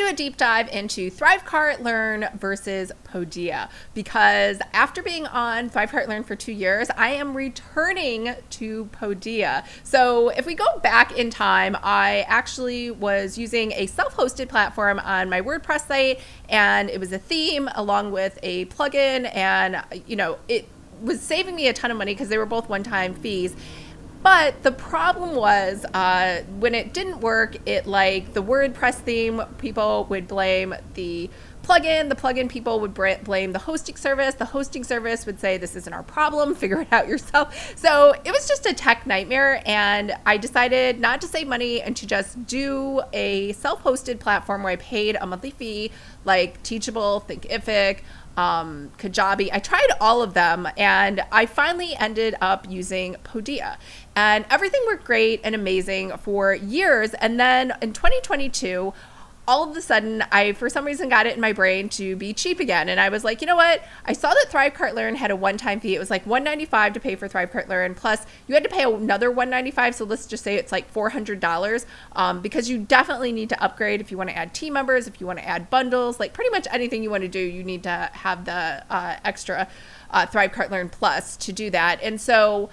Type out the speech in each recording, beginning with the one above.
do a deep dive into Thrivecart Learn versus Podia, because after being on Thrivecart Learn for 2 years, I am returning to Podia. So if we go back in time, I actually was using a self-hosted platform on my WordPress site, and it was a theme along with a plugin, and it was saving me a ton of money because they were both one-time fees. But the problem was when it didn't work, the WordPress theme, people would blame the plugin people would blame the hosting service would say, this isn't our problem, figure it out yourself. So it was just a tech nightmare, and I decided not to save money and to just do a self-hosted platform where I paid a monthly fee, like Teachable, Thinkific, Kajabi. I tried all of them, and I finally ended up using Podia, and everything worked great and amazing for years. And then in 2022, all of a sudden, I, for some reason, got it in my brain to be cheap again. And I was like, you know what? I saw that Thrivecart Learn had a one-time fee. It was like $195 to pay for Thrivecart Learn. Plus, you had to pay another $195. So let's just say it's like $400, because you definitely need to upgrade if you want to add team members, if you want to add bundles, like pretty much anything you want to do, you need to have the extra Thrivecart Learn Plus to do that. And so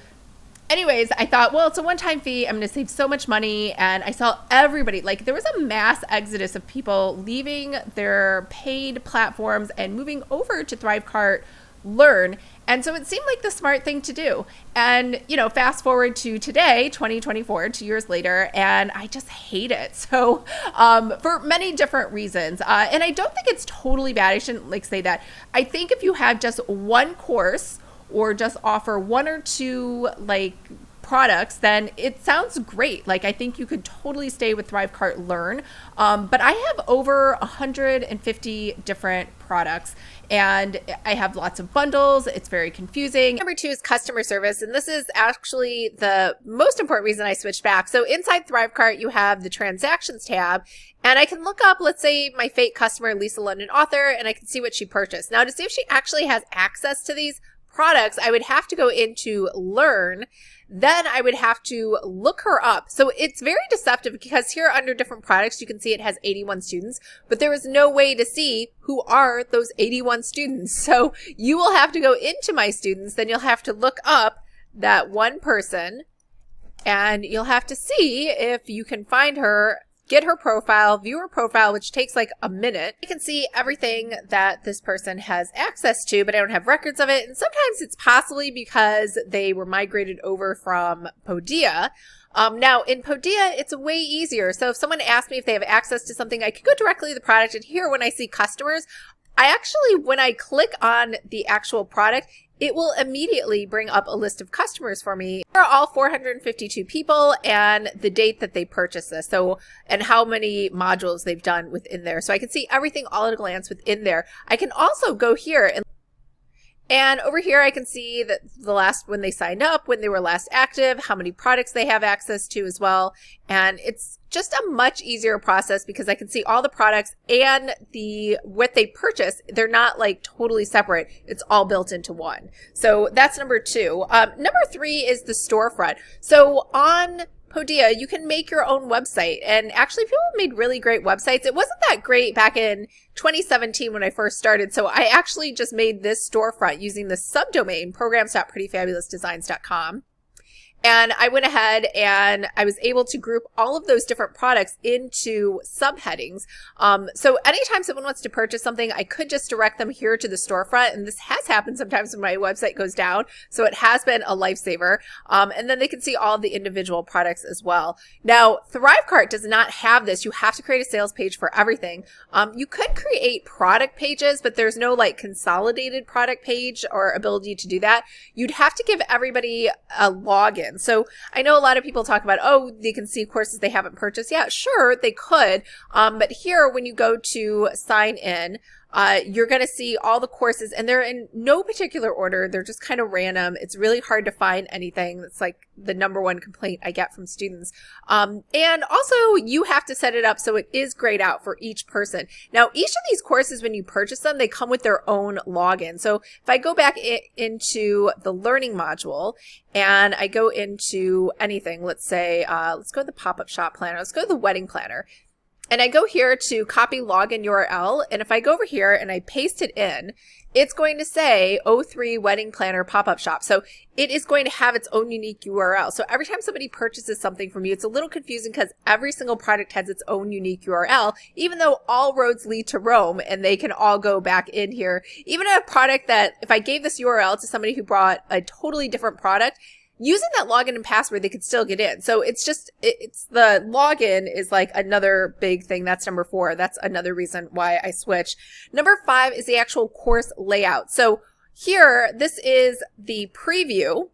anyways, I thought, well, it's a one-time fee. I'm going to save so much money. And I saw everybody, like there was a mass exodus of people leaving their paid platforms and moving over to Thrivecart Learn. And so it seemed like the smart thing to do. And, fast forward to today, 2024, 2 years later, and I just hate it. So for many different reasons. And I don't think it's totally bad. I shouldn't say that. I think if you have just one course or just offer one or two products, then it sounds great. I think you could totally stay with Thrivecart Learn. But I have over 150 different products, and I have lots of bundles. It's very confusing. Number 2 is customer service. And this is actually the most important reason I switched back. So inside Thrivecart, you have the transactions tab, and I can look up, let's say, my fake customer, Lisa London Author, and I can see what she purchased. Now, to see if she actually has access to these products, I would have to go into Learn. Then I would have to look her up. So it's very deceptive, because here under different products, you can see it has 81 students, but there is no way to see who are those 81 students. So you will have to go into My Students, then you'll have to look up that one person, and you'll have to see if you can find her, get her profile, view her profile, which takes like a minute. You can see everything that this person has access to, but I don't have records of it. And sometimes it's possibly because they were migrated over from Podia. Now in Podia, it's way easier. So if someone asks me if they have access to something, I could go directly to the product. And here, when I see customers, I actually, when I click on the actual product, it will immediately bring up a list of customers for me. Here are all 452 people and the date that they purchased this. So, and how many modules they've done within there. So I can see everything all at a glance within there. I can also go here and over here, I can see that the last, when they signed up, when they were last active, how many products they have access to as well. And it's just a much easier process because I can see all the products and what they purchase. They're not totally separate. It's all built into one. So that's number 2. Number 3 is the storefront. So on Podia, you can make your own website, and actually people made really great websites. It wasn't that great back in 2017 when I first started, so I actually just made this storefront using the subdomain programs.prettyfabulousdesigns.com. And I went ahead and I was able to group all of those different products into subheadings. So anytime someone wants to purchase something, I could just direct them here to the storefront. And this has happened sometimes when my website goes down. So it has been a lifesaver. And then they can see all of the individual products as well. Now, Thrivecart does not have this. You have to create a sales page for everything. You could create product pages, but there's no consolidated product page or ability to do that. You'd have to give everybody a login. So I know a lot of people talk about, oh, they can see courses they haven't purchased. Yeah, sure, they could. But here, when you go to sign in, you're going to see all the courses, and they're in no particular order. They're just kind of random. It's really hard to find anything. That's the number one complaint I get from students. And also, you have to set it up so it is grayed out for each person. Now, each of these courses, when you purchase them, they come with their own login. So if I go back into the learning module and I go into anything, let's say, let's go to the pop-up shop planner. Let's go to the wedding planner. and I go here to copy login URL. And if I go over here and I paste it in, it's going to say O3 Wedding Planner Pop-Up Shop. So it is going to have its own unique URL. So every time somebody purchases something from you, it's a little confusing because every single product has its own unique URL, even though all roads lead to Rome and they can all go back in here. Even a product that if I gave this URL to somebody who brought a totally different product, using that login and password, they could still get in. So it's just, it's the login is like another big thing. That's number 4. That's another reason why I switched. Number 5 is the actual course layout. So here, this is the preview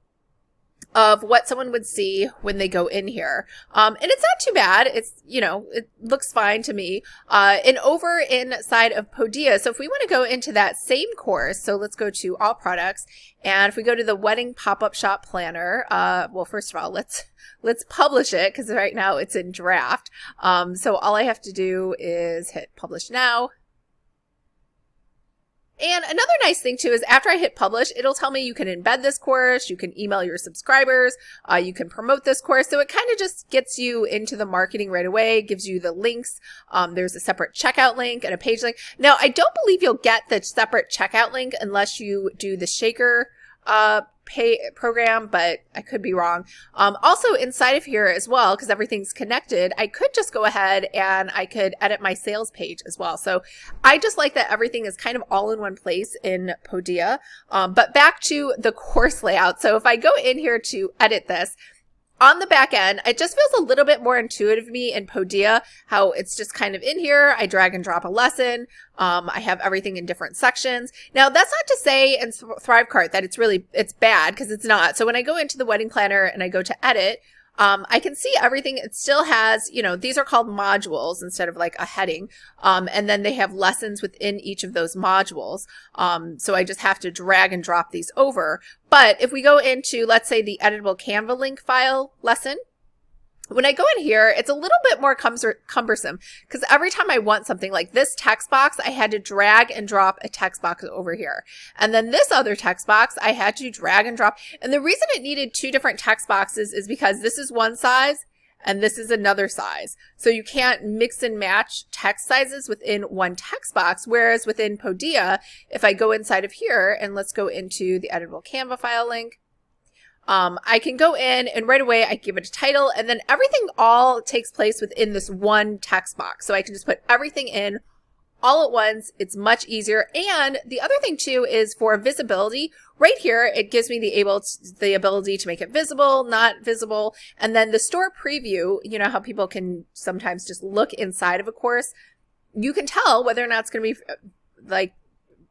of what someone would see when they go in here. And it's not too bad. It's, you know, it looks fine to me. And over inside of Podia, so if we want to go into that same course, so let's go to all products. And if we go to the wedding pop-up shop planner, well, first of all, let's publish it because right now it's in draft. So all I have to do is hit publish now. And another nice thing too is after I hit publish, it'll tell me you can embed this course, you can email your subscribers, you can promote this course. So it kind of just gets you into the marketing right away, gives you the links. There's a separate checkout link and a page link. Now, I don't believe you'll get the separate checkout link unless you do the Shaker pay program, but I could be wrong. Also inside of here as well, because everything's connected, I could just go ahead and I could edit my sales page as well. So I just like that everything is kind of all in one place in Podia. But back to the course layout. So if I go in here to edit this, on the back end, it just feels a little bit more intuitive to me in Podia, how it's just kind of in here. I drag and drop a lesson. I have everything in different sections. Now, that's not to say in Thrivecart that it's bad, because it's not. So when I go into the wedding planner and I go to edit, I can see everything. It still has, you know, these are called modules instead of like a heading. And then they have lessons within each of those modules. So I just have to drag and drop these over. But if we go into, let's say, the editable Canva link file lesson, when I go in here, it's a little bit more cumbersome because every time I want something like this text box, I had to drag and drop a text box over here. And then this other text box, I had to drag and drop. And the reason it needed 2 different text boxes is because this is one size and this is another size. So you can't mix and match text sizes within one text box. Whereas within Podia, if I go inside of here and let's go into the editable Canva file link, I can go in and right away I give it a title and then everything all takes place within this one text box. So I can just put everything in all at once. It's much easier. And the other thing too is for visibility. Right here, it gives me the ability to make it visible, not visible. And then the store preview, you know how people can sometimes just look inside of a course. You can tell whether or not it's going to be like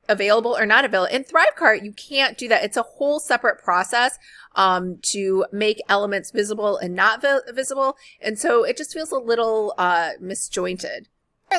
available or not available. In Thrivecart, you can't do that. It's a whole separate process to make elements visible and not visible. And so it just feels a little misjointed.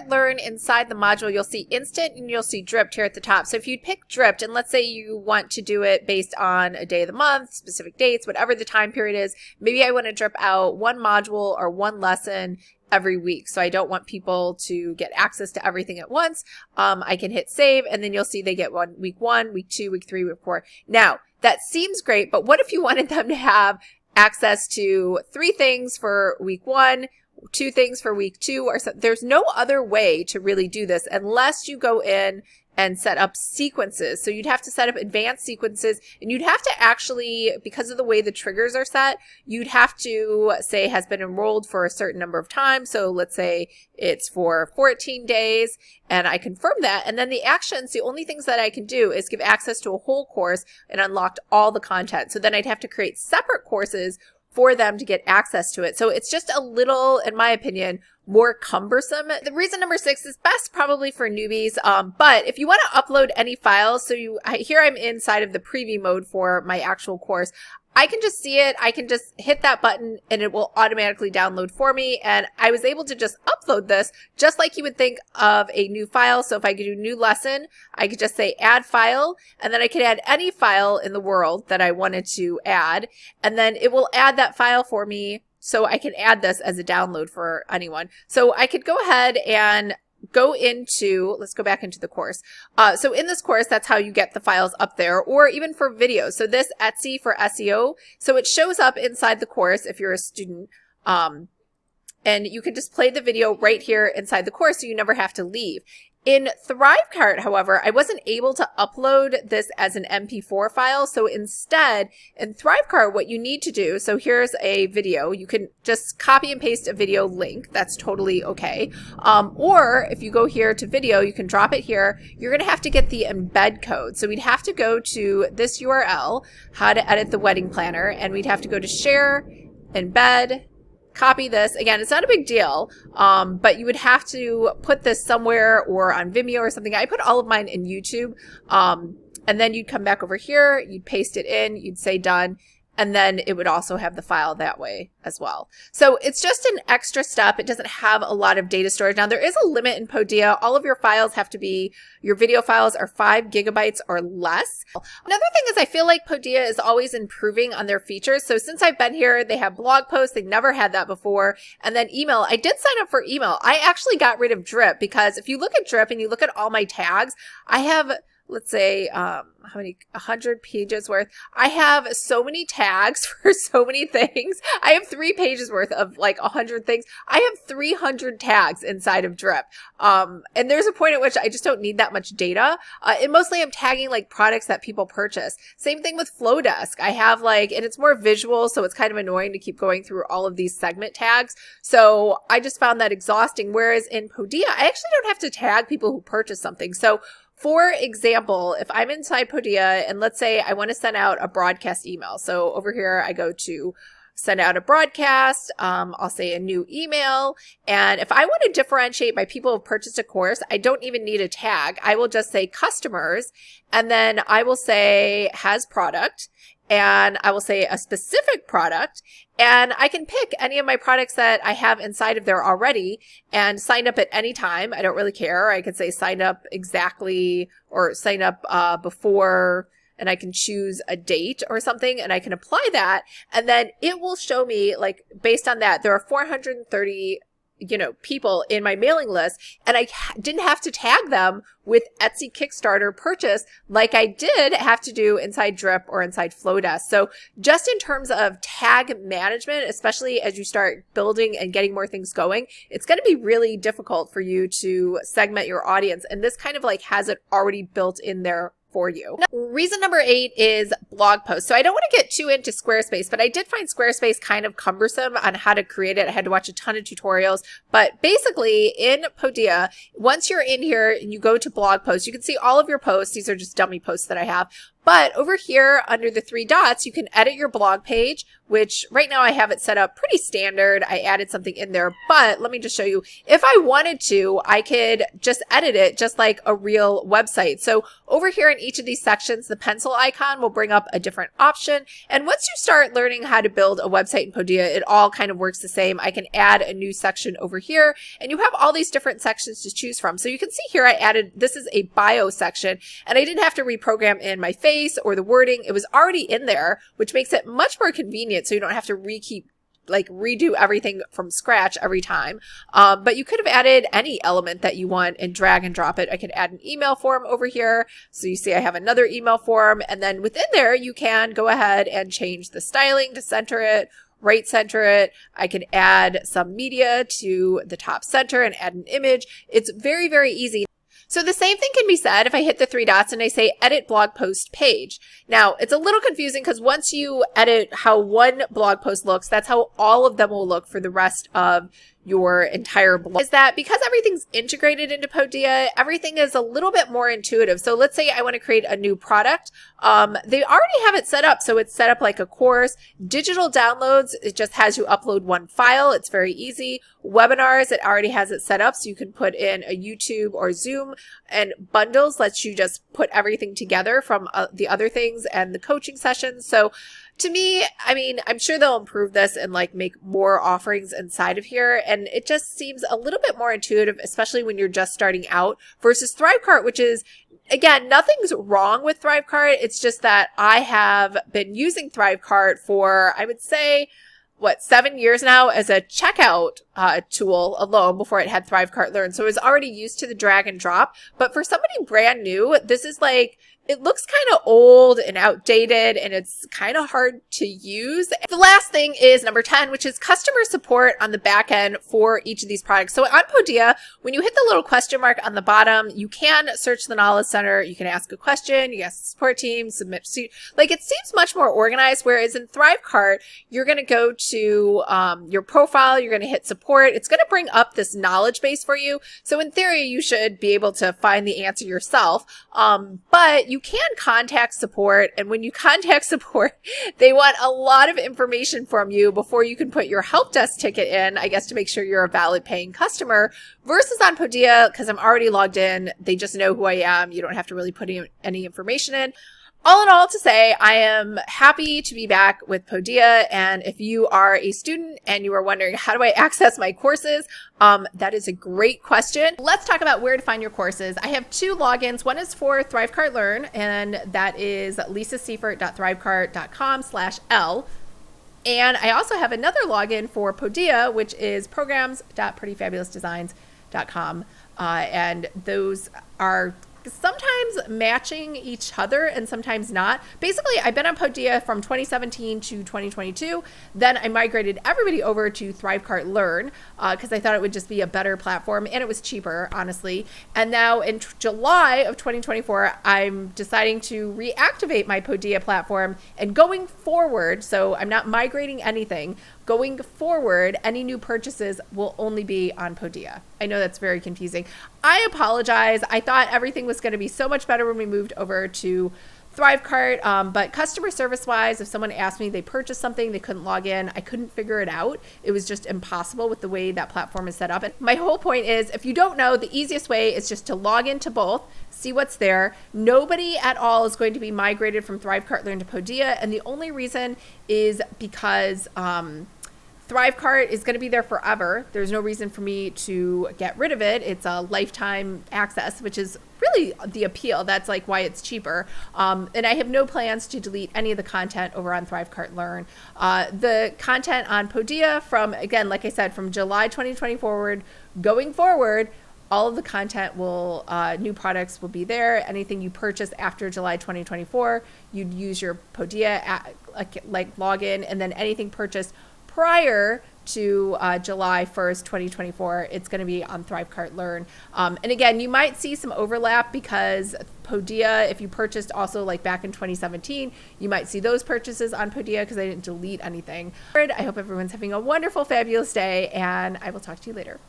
Learn inside the module, you'll see instant and you'll see dripped here at the top. So if you pick dripped, and let's say you want to do it based on a day of the month, specific dates, whatever the time period is, maybe I want to drip out one module or one lesson every week. So I don't want people to get access to everything at once. I can hit save and then you'll see they get week 1, week 2, week 3, week 4. Now that seems great, but what if you wanted them to have access to 3 things for week 1, 2 things for week 2, or so? There's no other way to really do this unless you go in and set up sequences. So you'd have to set up advanced sequences and you'd have to actually, because of the way the triggers are set, you'd have to say has been enrolled for a certain number of times. So let's say it's for 14 days and I confirm that. And then the actions, the only things that I can do is give access to a whole course and unlocked all the content. So then I'd have to create separate courses for them to get access to it. So it's just a little, in my opinion, more cumbersome. The reason number 6 is best probably for newbies. But if you want to upload any files, so here I'm inside of the preview mode for my actual course. I can just see it. I can just hit that button and it will automatically download for me. And I was able to just upload this just like you would think of a new file. So if I could do new lesson, I could just say add file, and then I could add any file in the world that I wanted to add. And then it will add that file for me. So I can add this as a download for anyone. So I could go ahead and go into, let's go back into the course. So in this course, that's how you get the files up there, or even for videos. So this Etsy for SEO. So it shows up inside the course if you're a student. and you can just play the video right here inside the course so you never have to leave. In Thrivecart, however, I wasn't able to upload this as an MP4 file. So instead, in Thrivecart, what you need to do, so here's a video. You can just copy and paste a video link. That's totally okay. Or if you go here to video, you can drop it here. You're going to have to get the embed code. So we'd have to go to this URL, how to edit the wedding planner, and we'd have to go to share, embed, copy this. Again, it's not a big deal, but you would have to put this somewhere or on Vimeo or something. I put all of mine in YouTube, and then you'd come back over here, you'd paste it in, you'd say done, and then it would also have the file that way as well. So it's just an extra step. It doesn't have a lot of data storage. Now, there is a limit in Podia. All of your files have to be, your video files are 5 gigabytes or less. Another thing is I feel like Podia is always improving on their features. So since I've been here, they have blog posts. They never had that before. And then email. I did sign up for email. I actually got rid of Drip because if you look at Drip and you look at all my tags, I have, let's say, how many, 100 pages worth. I have so many tags for so many things. I have 3 pages worth of like 100 things. I have 300 tags inside of Drip. And there's a point at which I just don't need that much data. And mostly I'm tagging like products that people purchase. Same thing with Flowdesk. I have like, and it's more visual, so it's kind of annoying to keep going through all of these segment tags. So I just found that exhausting. Whereas in Podia, I actually don't have to tag people who purchase something. So for example, if I'm inside Podia and let's say I want to send out a broadcast email. So over here, I go to send out a broadcast. I'll say a new email. And if I want to differentiate by people who have purchased a course, I don't even need a tag. I will just say customers, and then I will say has product, and I will say a specific product, and I can pick any of my products that I have inside of there already and sign up at any time. I don't really care. I could say sign up exactly or sign up before, and I can choose a date or something, and I can apply that, and then it will show me, like, based on that, there are 430 people in my mailing list, and I didn't have to tag them with Etsy Kickstarter purchase like I did have to do inside Drip or inside Flowdesk. So just in terms of tag management, especially as you start building and getting more things going, it's going to be really difficult for you to segment your audience. And this kind of like has it already built in there for you. Reason number 8 is blog posts. So I don't want to get too into Squarespace, but I did find Squarespace kind of cumbersome on how to create it. I had to watch a ton of tutorials, but basically in Podia, once you're in here and you go to blog posts, you can see all of your posts. These are just dummy posts that I have. But over here under the 3 dots, you can edit your blog page, which right now I have it set up pretty standard. I added something in there, but let me just show you. If I wanted to, I could just edit it just like a real website. So over here in each of these sections, the pencil icon will bring up a different option. And once you start learning how to build a website in Podia, it all kind of works the same. I can add a new section over here, and you have all these different sections to choose from. So you can see here I added, this is a bio section, and I didn't have to reprogram in my face or the wording. It was already in there, which makes it much more convenient so you don't have to redo everything from scratch every time. But you could have added any element that you want and drag and drop it. I could add an email form over here. So you see I have another email form, and then within there you can go ahead and change the styling to center it, right center it. I can add some media to the top center and add an image. It's very, very easy. So the same thing can be said if I hit the 3 dots and I say edit blog post page. Now it's a little confusing because once you edit how one blog post looks, that's how all of them will look for the rest of your entire blog. Is that because everything's integrated into Podia, everything is a little bit more intuitive. So let's say I want to create a new product. They already have it set up. So it's set up like a course. Digital downloads, it just has you upload one file. It's very easy. Webinars, it already has it set up. So you can put in a YouTube or Zoom, and bundles lets you just put everything together from the other things and the coaching sessions. So to me, I mean, I'm sure they'll improve this and like make more offerings inside of here. And it just seems a little bit more intuitive, especially when you're just starting out versus Thrivecart, which is, again, nothing's wrong with Thrivecart. It's just that I have been using Thrivecart for, I would say, 7 years now as a checkout tool alone before it had Thrivecart Learn. So I was already used to the drag and drop. But for somebody brand new, this is like, it looks kind of old and outdated, and it's kind of hard to use. The last thing is number 10, which is customer support on the back end for each of these products. So on Podia, when you hit the little question mark on the bottom, you can search the Knowledge Center. You can ask a question. You can ask the support team, submit. Like, it seems much more organized, whereas in Thrivecart, you're going to go to your profile. You're going to hit support. It's going to bring up this knowledge base for you. So in theory, you should be able to find the answer yourself. But you can contact support, and when you contact support, they want a lot of information from you before you can put your help desk ticket in, I guess, to make sure you're a valid paying customer, versus on Podia, because I'm already logged in. They just know who I am. You don't have to really put any information in. All in all, to say, I am happy to be back with Podia. And if you are a student and you are wondering, how do I access my courses? That is a great question. Let's talk about where to find your courses. I have 2 logins. One is for Thrivecart Learn, and that is lisasiefert.thrivecart.com/L. And I also have another login for Podia, which is programs.prettyfabulousdesigns.com. And those are sometimes matching each other and sometimes not. Basically, I've been on Podia from 2017 to 2022. Then I migrated everybody over to Thrivecart Learn because I thought it would just be a better platform, and it was cheaper, honestly. And now in July of 2024, I'm deciding to reactivate my Podia platform, and going forward, so I'm not migrating anything, going forward, any new purchases will only be on Podia. I know that's very confusing. I apologize. I thought everything was going to be so much better when we moved over to Thrivecart, but customer service wise, if someone asked me they purchased something, they couldn't log in, I couldn't figure it out. It was just impossible with the way that platform is set up. And my whole point is, if you don't know, the easiest way is just to log into both, see what's there. Nobody at all is going to be migrated from Thrivecart Learn to Podia, and the only reason is because Thrivecart is going to be there forever. There's no reason for me to get rid of it. It's a lifetime access, which is really the appeal. That's like why it's cheaper. And I have no plans to delete any of the content over on Thrivecart Learn. The content on Podia from, again, like I said, from July 2020 forward, going forward, all of the content will, new products will be there. Anything you purchase after July 2024, you'd use your Podia like login, and then anything purchased prior to July 1st, 2024, it's going to be on Thrivecart Learn. And again, you might see some overlap because Podia, if you purchased also like back in 2017, you might see those purchases on Podia because I didn't delete anything. I hope everyone's having a wonderful, fabulous day, and I will talk to you later.